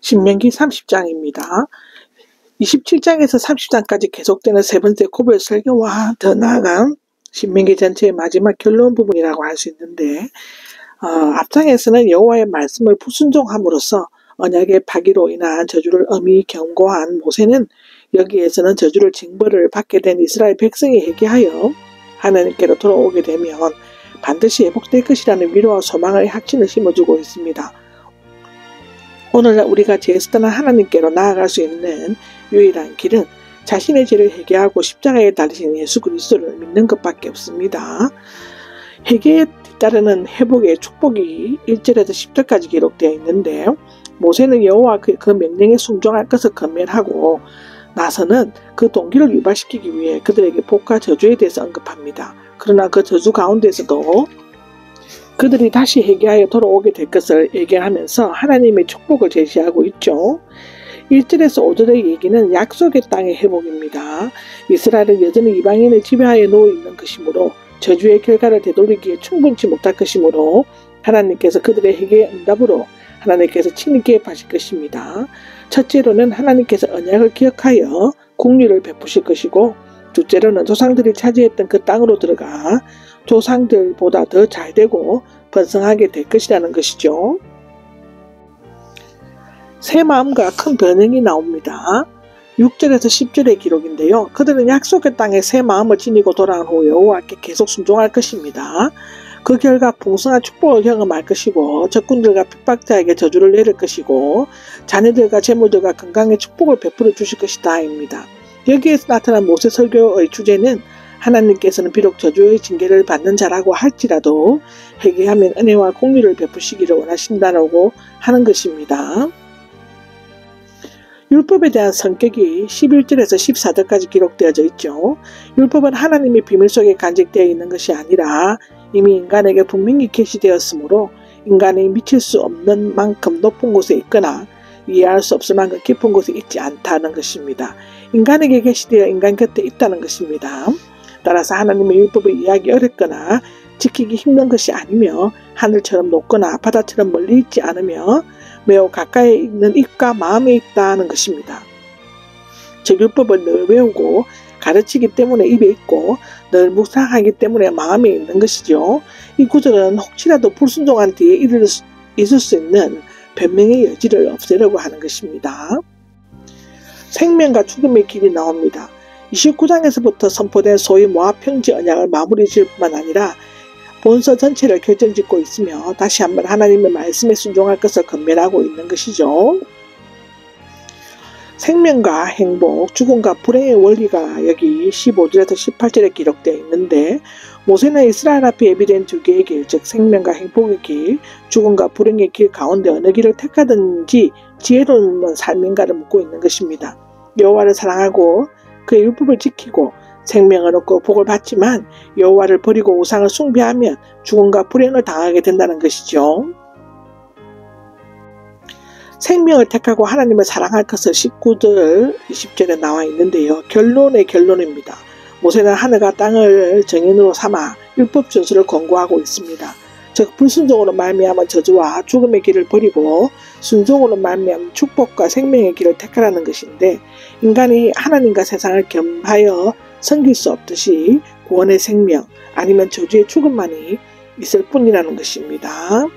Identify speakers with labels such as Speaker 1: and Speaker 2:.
Speaker 1: 신명기 30장입니다. 27장에서 30장까지 계속되는 세 번째 고별 설교와 더 나아간 신명기 전체의 마지막 결론 부분이라고 할 수 있는데, 앞장에서는 여호와의 말씀을 불순종함으로써 언약의 파기로 인한 저주를 엄히 경고한 모세는 여기에서는 저주를 징벌을 받게 된 이스라엘 백성이 회개하여 하나님께로 돌아오게 되면 반드시 회복될 것이라는 위로와 소망의 확신을 심어주고 있습니다. 오늘날 우리가 죄에서 떠난 하나님께로 나아갈 수 있는 유일한 길은 자신의 죄를 회개하고 십자가에 달리신 예수 그리스도를 믿는 것밖에 없습니다. 회개에 뒤따르는 회복의 축복이 1절에서 10절까지 기록되어 있는데, 모세는 여호와 그 명령에 순종할 것을 권면하고 나서는 그 동기를 유발시키기 위해 그들에게 복과 저주에 대해서 언급합니다. 그러나 그 저주 가운데서도 그들이 다시 회개하여 돌아오게 될 것을 예견하면서 하나님의 축복을 제시하고 있죠. 1절에서 5절의 얘기는 약속의 땅의 회복입니다. 이스라엘은 여전히 이방인의 지배하에 놓여 있는 것이므로 저주의 결과를 되돌리기에 충분치 못할 것이므로 하나님께서 그들의 회개의 응답으로 하나님께서 친히 개입하실 것입니다. 첫째로는 하나님께서 언약을 기억하여 긍휼을 베푸실 것이고, 둘째로는 조상들이 차지했던 그 땅으로 들어가 조상들보다 더 잘되고 번성하게 될 것이라는 것이죠. 새 마음과 큰 변형이 나옵니다. 6절에서 10절의 기록인데요. 그들은 약속의 땅에 새 마음을 지니고 돌아온 후 여호와께 계속 순종할 것입니다. 그 결과 풍성한 축복을 경험할 것이고, 적군들과 핍박자에게 저주를 내릴 것이고, 자녀들과 재물들과 건강의 축복을 베풀어 주실 것이다입니다. 여기에서 나타난 모세 설교의 주제는 하나님께서는 비록 저주의 징계를 받는 자라고 할지라도 회개하면 은혜와 긍휼을 베푸시기를 원하신다고 하는 것입니다. 율법에 대한 성격이 11절에서 14절까지 기록되어져 있죠. 율법은 하나님의 비밀 속에 간직되어 있는 것이 아니라 이미 인간에게 분명히 계시되었으므로 인간이 미칠 수 없는 만큼 높은 곳에 있거나 이해할 수 없을 만큼 깊은 곳에 있지 않다는 것입니다. 인간에게 계시되어 인간 곁에 있다는 것입니다. 따라서 하나님의 율법을 이해하기 어렵거나 지키기 힘든 것이 아니며 하늘처럼 높거나 바다처럼 멀리 있지 않으며 매우 가까이 있는 입과 마음에 있다는 것입니다. 즉 율법을 늘 외우고 가르치기 때문에 입에 있고 늘 묵상하기 때문에 마음에 있는 것이죠. 이 구절은 혹시라도 불순종한 뒤에 있을 수 있는 변명의 여지를 없애려고 하는 것입니다. 생명과 죽음의 길이 나옵니다. 29장에서부터 선포된 소위 모압 평지 언약을 마무리 지을 뿐만 아니라 본서 전체를 결정짓고 있으며 다시 한번 하나님의 말씀에 순종할 것을 권면하고 있는 것이죠. 생명과 행복, 죽음과 불행의 원리가 여기 15절에서 18절에 기록되어 있는데, 모세는 이스라엘 앞에 예비된 두 개의 길, 즉 생명과 행복의 길, 죽음과 불행의 길 가운데 어느 길을 택하든지 지혜로운 삶인가를 묻고 있는 것입니다. 여호와를 사랑하고 그의 율법을 지키고 생명을 얻고 복을 받지만 여호와를 버리고 우상을 숭배하면 죽음과 불행을 당하게 된다는 것이죠. 생명을 택하고 하나님을 사랑할 것을 19절 20절에 나와 있는데요. 결론의 결론입니다. 모세는 하늘과 땅을 정인으로 삼아 율법 준수를 권고하고 있습니다. 즉 불순종으로 말미암은 저주와 죽음의 길을 버리고 순종으로 말미암은 축복과 생명의 길을 택하라는 것인데, 인간이 하나님과 세상을 겸하여 섬길 수 없듯이 구원의 생명 아니면 저주의 죽음만이 있을 뿐이라는 것입니다.